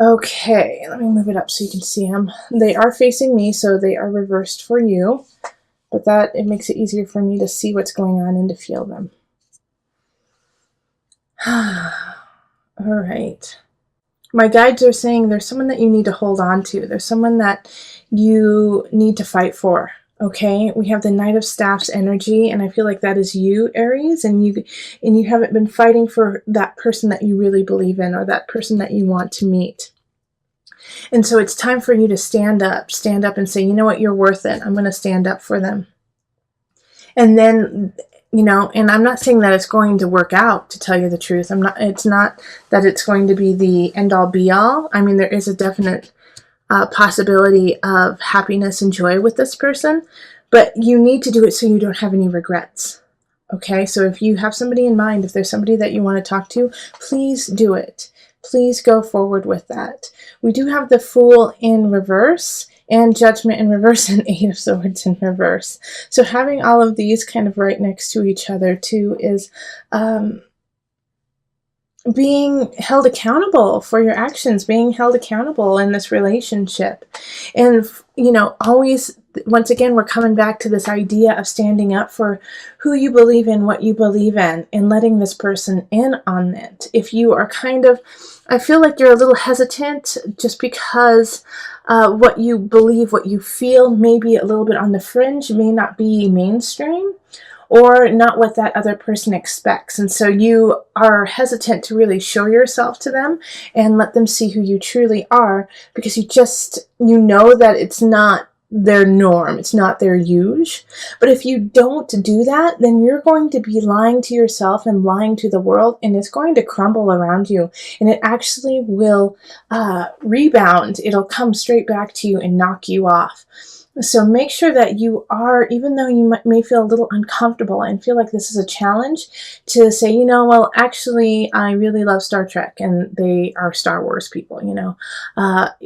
Okay, let me move it up so you can see them. They are facing me, so they are reversed for you. But it makes it easier for me to see what's going on and to feel them. All right. My guides are saying there's someone that you need to hold on to. There's someone that you need to fight for. Okay, we have the Knight of Staffs energy, and I feel like that is you, Aries, and you haven't been fighting for that person that you really believe in, or that person that you want to meet. And so it's time for you to stand up and say, you know what, you're worth it. I'm going to stand up for them. And then, you know, and I'm not saying that it's going to work out, to tell you the truth. It's not that it's going to be the end all be all. I mean, there is a definite possibility of happiness and joy with this person, but you need to do it so you don't have any regrets. Okay, so if you have somebody in mind, if there's somebody that you want to talk to, please do it. Please go forward with that. We do have the Fool in reverse and Judgment in reverse and Eight of Swords in reverse. So having all of these kind of right next to each other too is being held accountable for your actions, being held accountable in this relationship. And, you know, always, once again, we're coming back to this idea of standing up for who you believe in, what you believe in, and letting this person in on it. If you are kind of, I feel like you're a little hesitant just because what you believe, what you feel may be a little bit on the fringe, may not be mainstream, or not what that other person expects. And so you are hesitant to really show yourself to them and let them see who you truly are, because you know that it's not their norm, it's not their usual. But if you don't do that, then you're going to be lying to yourself and lying to the world, and it's going to crumble around you, and it actually will rebound. It'll come straight back to you and knock you off. So make sure that you are, even though you may feel a little uncomfortable and feel like this is a challenge, to say, you know, well, actually, I really love Star Trek, and they are Star Wars people, you know.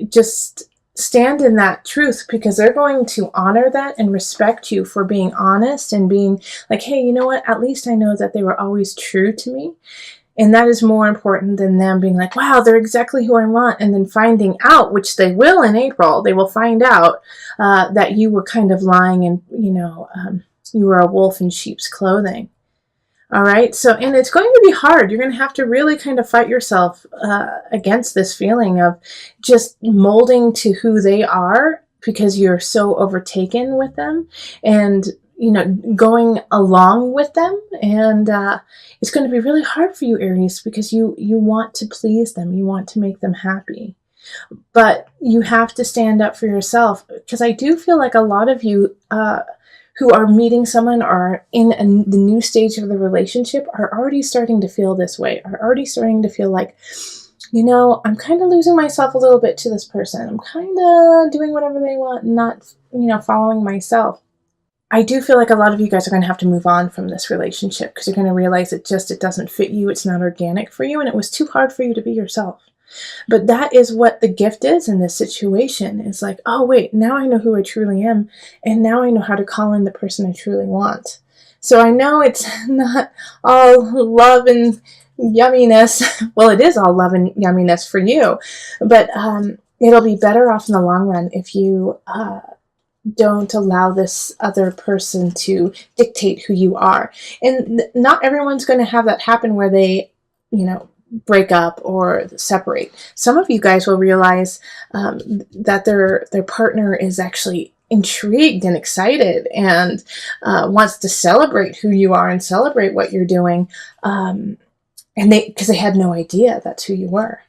Just stand in that truth, because they're going to honor that and respect you for being honest and being like, hey, you know what, at least I know that they were always true to me. And that is more important than them being like, wow, they're exactly who I want. And then finding out, which they will in April, they will find out that you were kind of lying and, you know, you were a wolf in sheep's clothing. All right. So, and it's going to be hard. You're going to have to really kind of fight yourself against this feeling of just molding to who they are, because you're so overtaken with them and, you know, going along with them. And it's going to be really hard for you, Aries, because you want to please them. You want to make them happy. But you have to stand up for yourself, because I do feel like a lot of you who are meeting someone or in the new stage of the relationship are already starting to feel this way, are already starting to feel like, you know, I'm kind of losing myself a little bit to this person. I'm kind of doing whatever they want, not, you know, following myself. I do feel like a lot of you guys are going to have to move on from this relationship, because you're going to realize it doesn't fit you. It's not organic for you, and it was too hard for you to be yourself. But that is what the gift is in this situation. It's like, oh, wait, now I know who I truly am, and now I know how to call in the person I truly want. So I know it's not all love and yumminess. Well, it is all love and yumminess for you, but it'll be better off in the long run if you don't allow this other person to dictate who you are. And not everyone's going to have that happen where they, you know, break up or separate. Some of you guys will realize that their partner is actually intrigued and excited and wants to celebrate who you are and celebrate what you're doing, and because they had no idea that's who you were.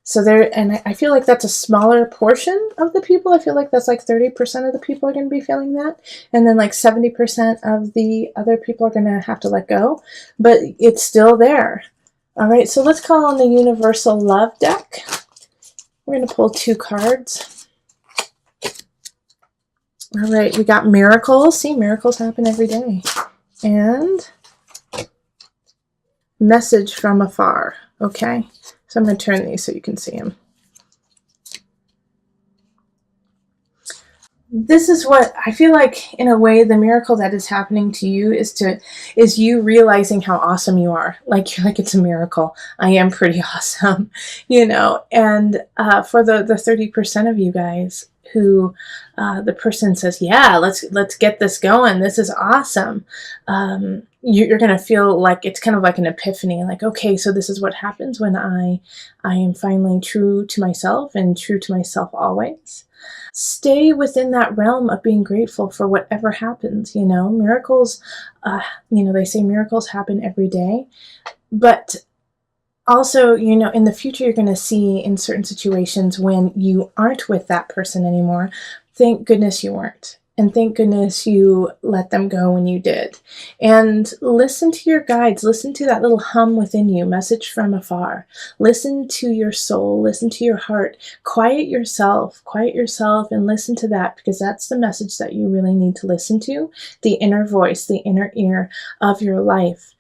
So and I feel like that's a smaller portion of the people. I feel like that's like 30% of the people are going to be feeling that. And then like 70% of the other people are going to have to let go. But it's still there. All right, so let's call on the Universal Love deck. We're going to pull 2 cards. All right, we got miracles. See, miracles happen every day. And message from afar. Okay. So I'm going to turn these so you can see them. this is what I feel like, in a way, the miracle that is happening to you is you realizing how awesome you are. Like, you're like, it's a miracle. I am pretty awesome, you know. And for the 30% of you guys who the person says, yeah, let's get this going. This is awesome. You're going to feel like it's kind of like an epiphany. Like, okay, so this is what happens when I am finally true to myself and true to myself always. Stay within that realm of being grateful for whatever happens. You know, miracles, you know, they say miracles happen every day, but also, you know, in the future, you're going to see in certain situations when you aren't with that person anymore, thank goodness you weren't. And thank goodness you let them go when you did. And listen to your guides. Listen to that little hum within you, message from afar. Listen to your soul. Listen to your heart. Quiet yourself and listen to that, because that's the message that you really need to listen to. The inner voice, the inner ear of your life.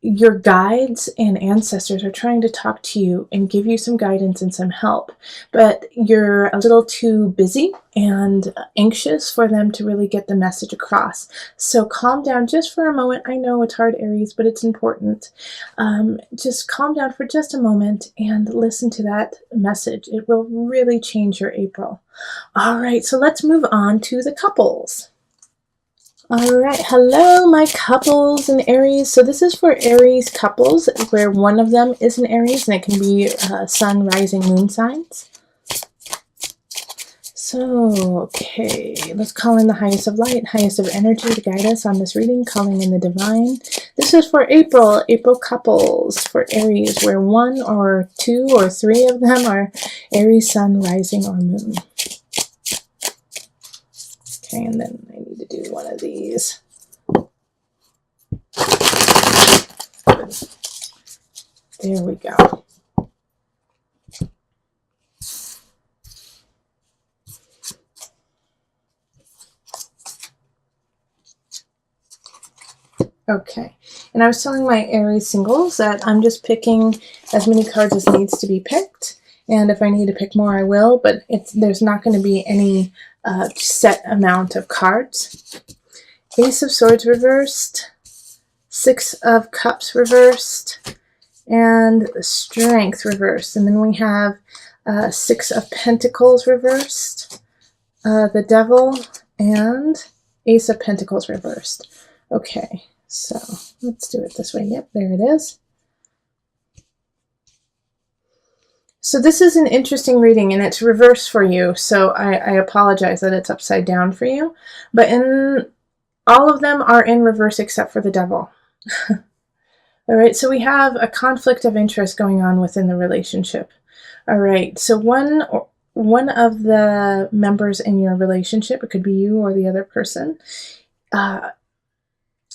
Your guides and ancestors are trying to talk to you and give you some guidance and some help, but you're a little too busy and anxious for them to really get the message across. So calm down just for a moment. I know it's hard, Aries, but it's important. Just calm down for just a moment and listen to that message. It will really change your April. All right, so let's move on to the couples. All right, hello, my couples in Aries. So this is for Aries couples, where one of them is an Aries, and it can be sun, rising, moon signs. So, okay, let's call in the highest of light, highest of energy to guide us on this reading, calling in the divine. This is for April couples for Aries, where one or two or three of them are Aries, sun, rising, or moon. Okay, and then I need to do one of these. There we go. Okay, and I was telling my Aries singles that I'm just picking as many cards as needs to be picked, and if I need to pick more, I will, but there's not going to be any set amount of cards. Ace of Swords reversed, Six of Cups reversed, and Strength reversed. And then we have Six of Pentacles reversed, the Devil, and Ace of Pentacles reversed. Okay, so let's do it this way. Yep, there it is. So this is an interesting reading, and it's reversed for you, so I apologize that it's upside down for you. But all of them are in reverse except for the Devil. All right, so we have a conflict of interest going on within the relationship. All right, so one of the members in your relationship, it could be you or the other person,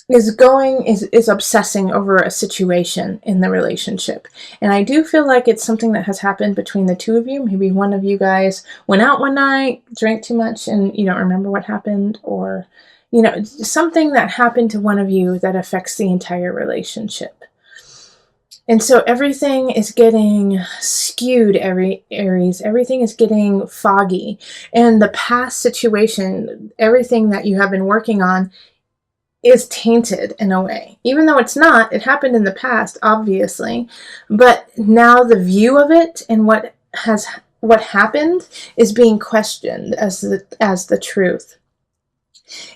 is obsessing over a situation in the relationship. And I do feel like it's something that has happened between the two of you. Maybe one of you guys went out one night, drank too much, and you don't remember what happened, or you know, something that happened to one of you that affects the entire relationship. And so everything is getting skewed, Aries. Everything is getting foggy. And the past situation, everything that you have been working on, is tainted in a way. Even though it's not, it happened in the past, obviously. But now the view of it and what happened is being questioned as the truth.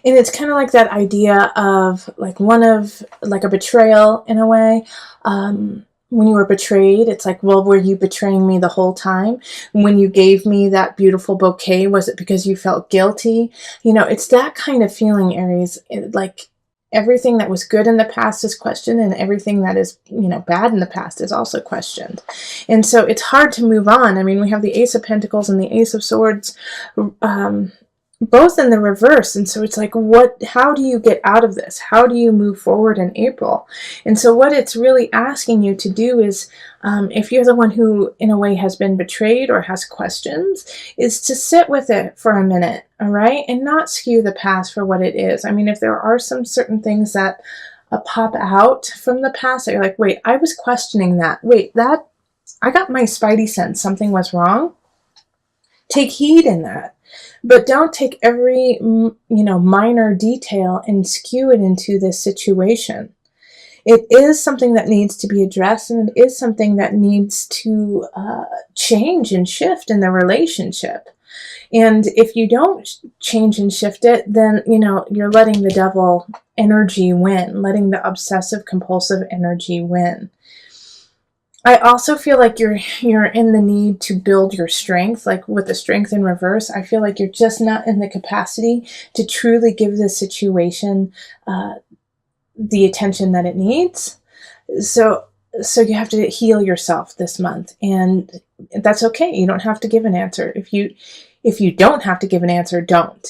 And it's kind of like that idea of like a betrayal in a way. When you were betrayed, it's like, well, were you betraying me the whole time? When you gave me that beautiful bouquet, was it because you felt guilty? You know, it's that kind of feeling, Aries. Like everything that was good in the past is questioned, and everything that is, you know, bad in the past is also questioned. And so it's hard to move on. I mean, we have the Ace of Pentacles and the Ace of Swords, both in the reverse. And so it's like, how do you get out of this? How do you move forward in April? And so what it's really asking you to do is, if you're the one who in a way has been betrayed or has questions, is to sit with it for a minute, all right? And not skew the past for what it is. I mean, if there are some certain things that pop out from the past that you're like, wait, I was questioning that. Wait, I got my spidey sense something was wrong. Take heed in that. But don't take every, minor detail and skew it into this situation. It is something that needs to be addressed, and it is something that needs to change and shift in the relationship. And if you don't change and shift it, then, you're letting the devil energy win, letting the obsessive compulsive energy win. I also feel like you're in the need to build your strength, like with the strength in reverse. I feel like you're just not in the capacity to truly give this situation the attention that it needs. So you have to heal yourself this month, and that's okay. You don't have to give an answer. If you don't have to give an answer, don't.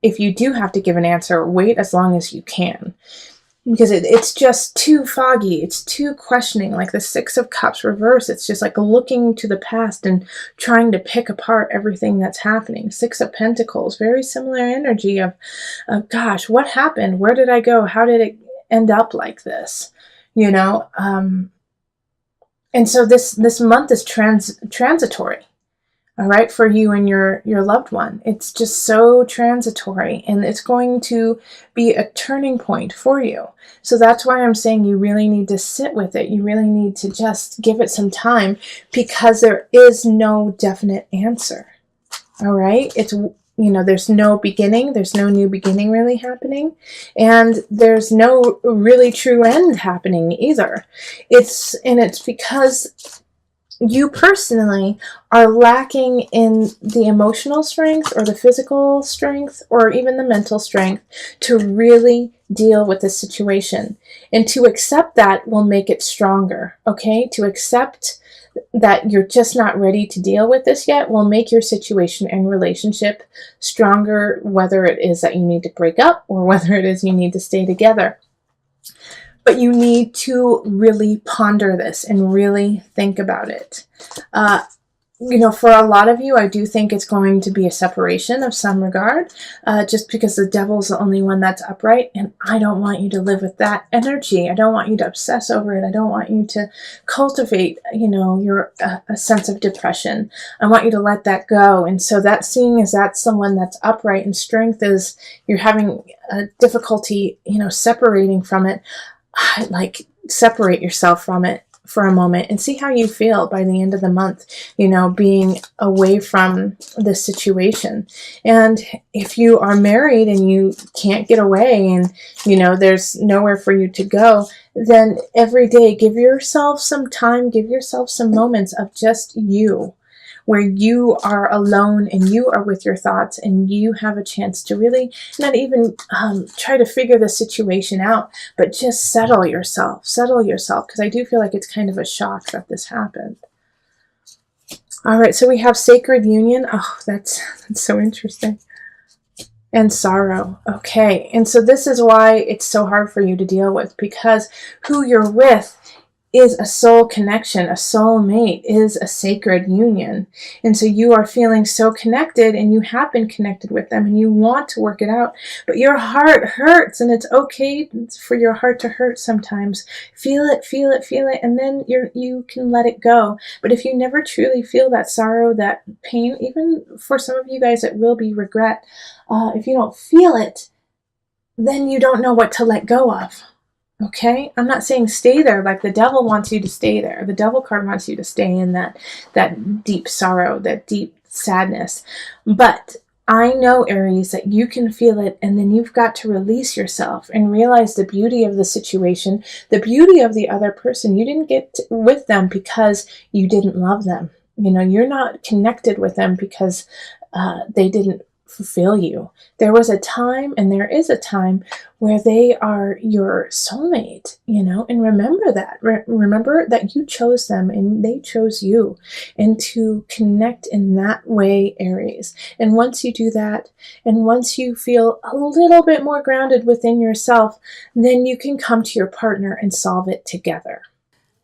If you do have to give an answer, wait as long as you can. Because it's just too foggy. It's too questioning, like the Six of Cups reverse. It's just like looking to the past and trying to pick apart everything that's happening. Six of Pentacles, very similar energy of gosh, what happened? Where did I go? How did it end up like this? And so this month is transitory. All right, for you and your loved one. It's just so transitory, and it's going to be a turning point for you. So that's why I'm saying you really need to sit with it. You really need to just give it some time, because there is no definite answer. All right, it's there's no beginning. There's no new beginning really happening, and there's no really true end happening either. It's because you personally are lacking in the emotional strength or the physical strength or even the mental strength to really deal with this situation. And to accept that will make it stronger, okay? To accept that you're just not ready to deal with this yet will make your situation and relationship stronger, whether it is that you need to break up or whether it is you need to stay together. But you need to really ponder this and really think about it. For a lot of you, I do think it's going to be a separation of some regard, just because the devil's the only one that's upright, and I don't want you to live with that energy. I don't want you to obsess over it. I don't want you to cultivate, your a sense of depression. I want you to let that go. And so that, seeing as that's someone that's upright and strength is, you're having a difficulty, separating from it. Like, separate yourself from it for a moment and see how you feel by the end of the month, being away from this situation. And if you are married and you can't get away and, there's nowhere for you to go, then every day give yourself some time, give yourself some moments of just you, where you are alone and you are with your thoughts and you have a chance to really not even try to figure the situation out, but just settle yourself, because I do feel like it's kind of a shock that this happened. All right, so we have sacred union. Oh, that's so interesting. And sorrow. Okay, and so this is why it's so hard for you to deal with, because who you're with is a soul connection. A soul mate is a sacred union. And so you are feeling so connected, and you have been connected with them, and you want to work it out, but your heart hurts, and it's okay for your heart to hurt sometimes. Feel it, and then you can let it go. But if you never truly feel that sorrow, that pain, even for some of you guys it will be regret, if you don't feel it, then you don't know what to let go of. Okay, I'm not saying stay there like the devil wants you to stay there. The devil card wants you to stay in that deep sorrow, that deep sadness. But I know, Aries, that you can feel it, and then you've got to release yourself and realize the beauty of the situation, the beauty of the other person. You didn't get with them because you didn't love them. You're not connected with them because they didn't fulfill you. There was a time, and there is a time, where they are your soulmate, and remember that. Remember that you chose them and they chose you, and to connect in that way, Aries. And once you do that, and once you feel a little bit more grounded within yourself, then you can come to your partner and solve it together.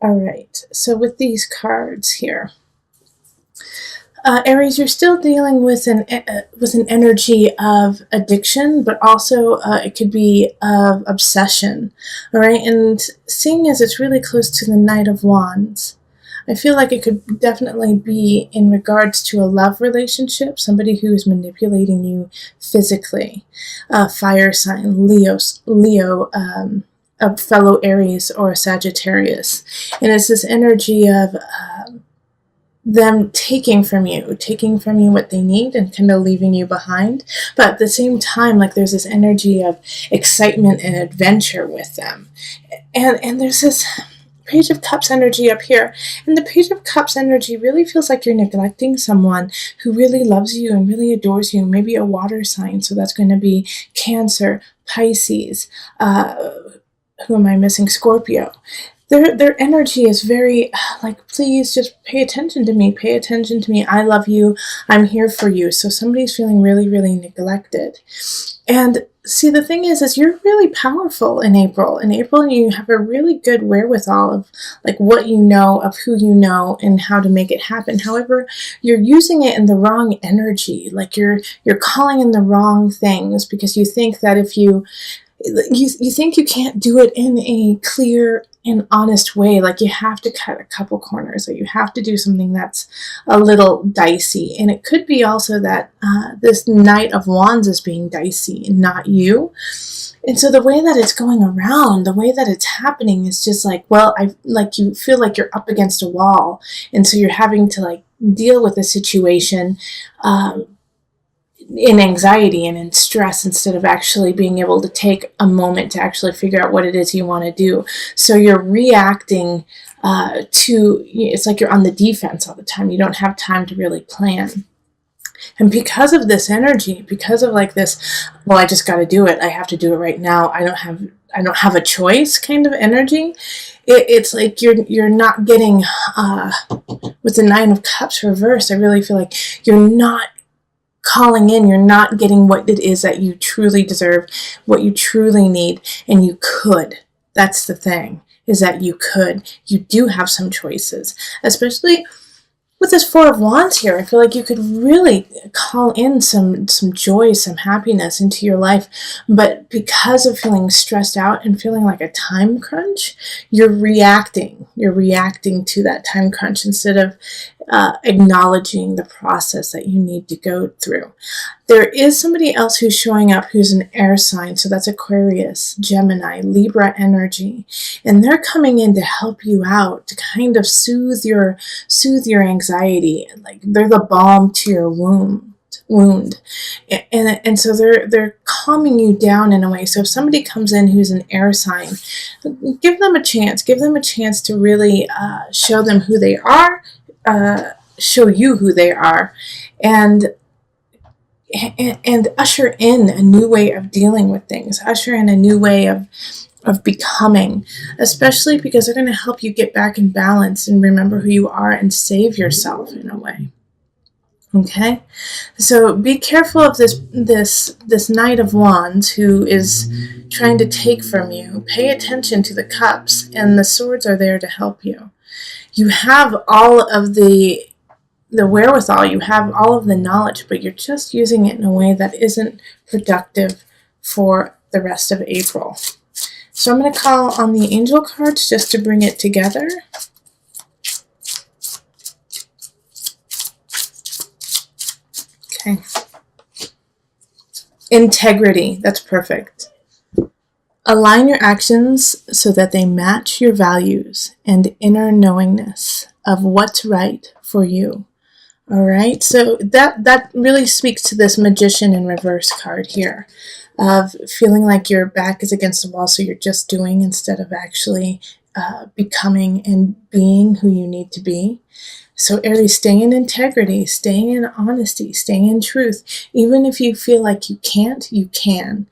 All right, so with these cards here, Aries, you're still dealing with an energy of addiction, but also it could be of obsession. All right, and seeing as it's really close to the Knight of Wands, I feel like it could definitely be in regards to a love relationship, somebody who is manipulating you physically. Fire sign, Leo, a fellow Aries or a Sagittarius. And it's this energy of them taking from you what they need and kind of leaving you behind. But at the same time, like there's this energy of excitement and adventure with them. And there's this Page of Cups energy up here. And the Page of Cups energy really feels like you're neglecting someone who really loves you and really adores you. Maybe a water sign. So that's going to be Cancer, Pisces, who am I missing? Scorpio. Their energy is very like, please just pay attention to me. Pay attention to me. I love you. I'm here for you. So somebody's feeling really, really neglected. And see, the thing is you're really powerful in April. In April, you have a really good wherewithal of like what you know, of who you know, and how to make it happen. However, you're using it in the wrong energy. Like you're calling in the wrong things because you think that if you think you can't do it in a clear and honest way, like you have to cut a couple corners, or you have to do something that's a little dicey. And it could be also that this Knight of Wands is being dicey, not you. And so the way that it's going around, the way that it's happening is just like, well, you feel like you're up against a wall. And so you're having to like deal with the situation in anxiety and in stress instead of actually being able to take a moment to actually figure out what it is you want to do. So you're reacting it's like you're on the defense all the time. You don't have time to really plan. And because of this energy, because of like this, well, I just got to do it. I have to do it right now. I don't have a choice kind of energy. It's like you're not getting, with the Nine of Cups reversed, I really feel like you're not calling in, you're not getting what it is that you truly deserve, what you truly need, and you could. That's the thing, is that you could. You do have some choices, especially with this Four of Wands here. I feel like you could really call in some joy, some happiness into your life, but because of feeling stressed out and feeling like a time crunch, you're reacting to that time crunch instead of acknowledging the process that you need to go through. There is somebody else who's showing up who's an air sign, so that's Aquarius, Gemini, Libra energy, and they're coming in to help you out, to kind of soothe your anxiety. Like they're the balm to your wound. And so they're calming you down in a way. So if somebody comes in who's an air sign, give them a chance to really show them who they are, show you who they are, and usher in a new way of dealing with things, usher in a new way of becoming, especially because they're going to help you get back in balance and remember who you are and save yourself in a way. Okay, so be careful of this Knight of Wands who is trying to take from you. Pay attention to the cups, and the swords are there to help you. You have all of the wherewithal, you have all of the knowledge, but you're just using it in a way that isn't productive for the rest of April. So I'm going to call on the angel cards just to bring it together. Okay. Integrity, that's perfect. Align your actions so that they match your values and inner knowingness of what's right for you. All right, so that really speaks to this Magician in reverse card here, of feeling like your back is against the wall, so you're just doing instead of actually becoming and being who you need to be. So Aries, stay in integrity, stay in honesty, stay in truth. Even if you feel like you can't, you can.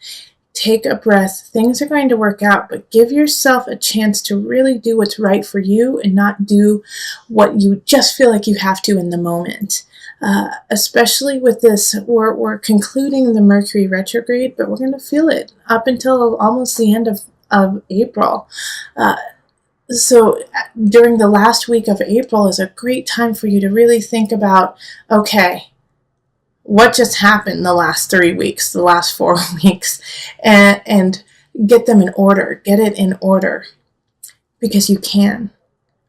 Take a breath. Things are going to work out, but give yourself a chance to really do what's right for you and not do what you just feel like you have to in the moment. Especially with this, we're concluding the Mercury retrograde, but we're going to feel it up until almost the end of April. So during the last week of April is a great time for you to really think about, okay, what just happened the last 3 weeks, the last 4 weeks, and get them in order. Get it in order, because you can.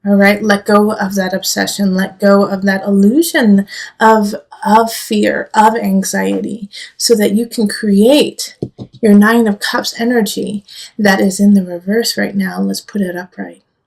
All right, let go of that obsession, let go of that illusion of fear, of anxiety, so that you can create your Nine of Cups energy that is in the reverse right now. Let's put it upright.